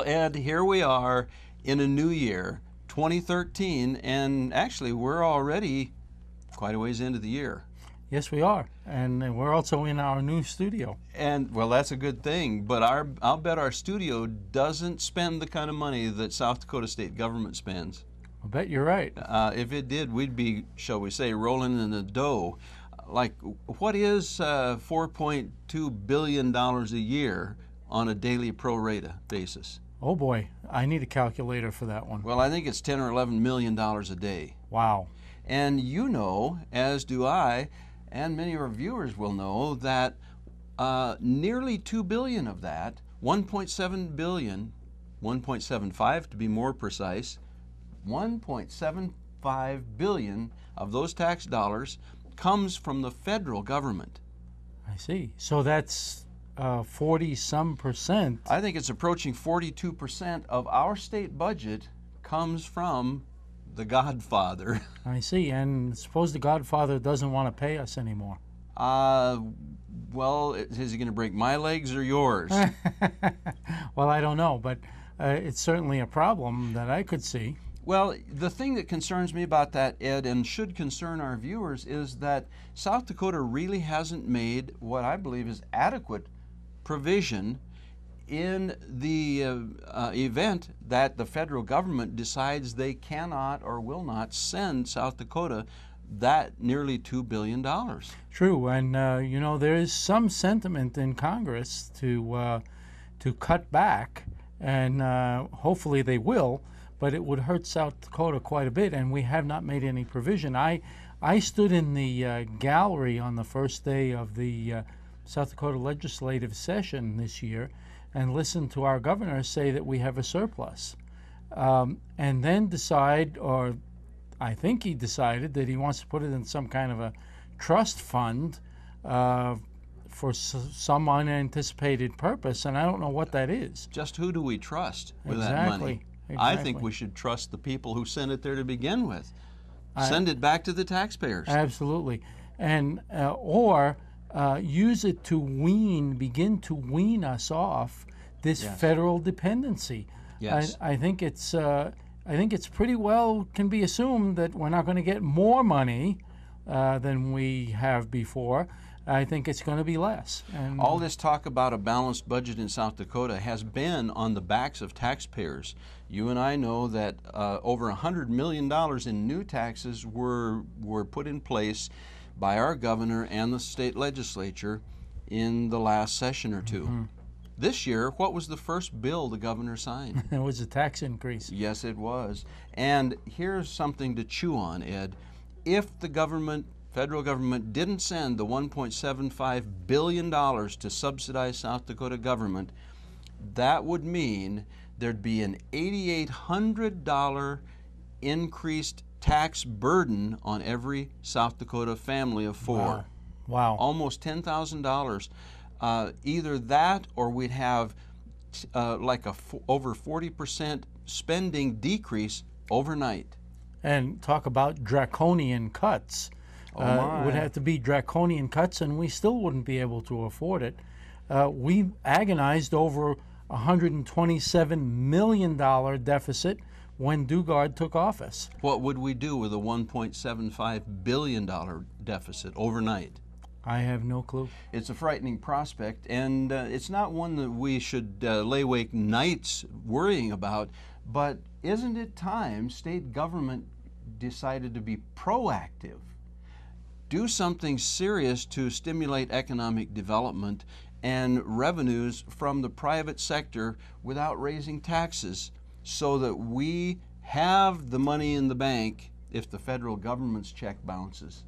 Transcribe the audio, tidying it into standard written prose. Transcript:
Well, Ed, here we are in a new year, 2013, and actually we're already quite a ways into the year. Yes, we are. And we're also in our new studio. And, well, that's a good thing, but I'll bet our studio doesn't spend the kind of money that South Dakota state government spends. I bet you're right. If it did, we'd be, shall we say, rolling in the dough. Like, what is $4.2 billion a year on a daily pro rata basis? Oh boy, I need a calculator for that one. Well, I think it's $10 or $11 million a day. Wow. And you know, as do I, and many of our viewers will know, that nearly 2 billion of that, 1.7 billion, 1.75 to be more precise, 1.75 billion of those tax dollars comes from the federal government. I see. So that's 40-some percent. I think it's approaching 42% of our state budget comes from the Godfather. I see. And suppose the Godfather doesn't want to pay us anymore. Well, is he going to break my legs or yours? Well, I don't know, but it's certainly a problem that I could see. Well, the thing that concerns me about that, Ed, and should concern our viewers, is that South Dakota really hasn't made what I believe is adequate provision in the event that the federal government decides they cannot or will not send South Dakota that nearly $2 billion. True, and you know, there is some sentiment in Congress to cut back, and hopefully they will, but it would hurt South Dakota quite a bit, and we have not made any provision. I stood in the gallery on the first day of the South Dakota legislative session this year and listened to our governor say that we have a surplus, and then decide, or I think he decided, that he wants to put it in some kind of a trust fund for some unanticipated purpose, and I don't know what that is. Just who do we trust with Exactly. that money? Exactly. I think we should trust the people who sent it there to begin with. Send it back to the taxpayers. Absolutely. And or use it to begin to wean us off this federal dependency. Yes. I think it's pretty well can be assumed that we're not going to get more money than we have before. I think it's going to be less. And all this talk about a balanced budget in South Dakota has been on the backs of taxpayers. You and I know that over $100 million in new taxes were put in place by our governor and the state legislature in the last session or two. Mm-hmm. This year, what was the first bill the governor signed? It was a tax increase. Yes, it was. And here's something to chew on, Ed. If the federal government didn't send the $1.75 billion to subsidize South Dakota government, that would mean there'd be an $8,800 increased tax burden on every South Dakota family of four. Wow. Almost $10,000. Either that or we'd have like over 40% spending decrease overnight. And talk about draconian cuts. It would have to be draconian cuts, and we still wouldn't be able to afford it. We agonized over $127 million deficit when Dugard took office. What would we do with a $1.75 billion deficit overnight? I have no clue. It's a frightening prospect, and it's not one that we should lay awake nights worrying about, but isn't it time state government decided to be proactive? Do something serious to stimulate economic development and revenues from the private sector without raising taxes, so that we have the money in the bank if the federal government's check bounces.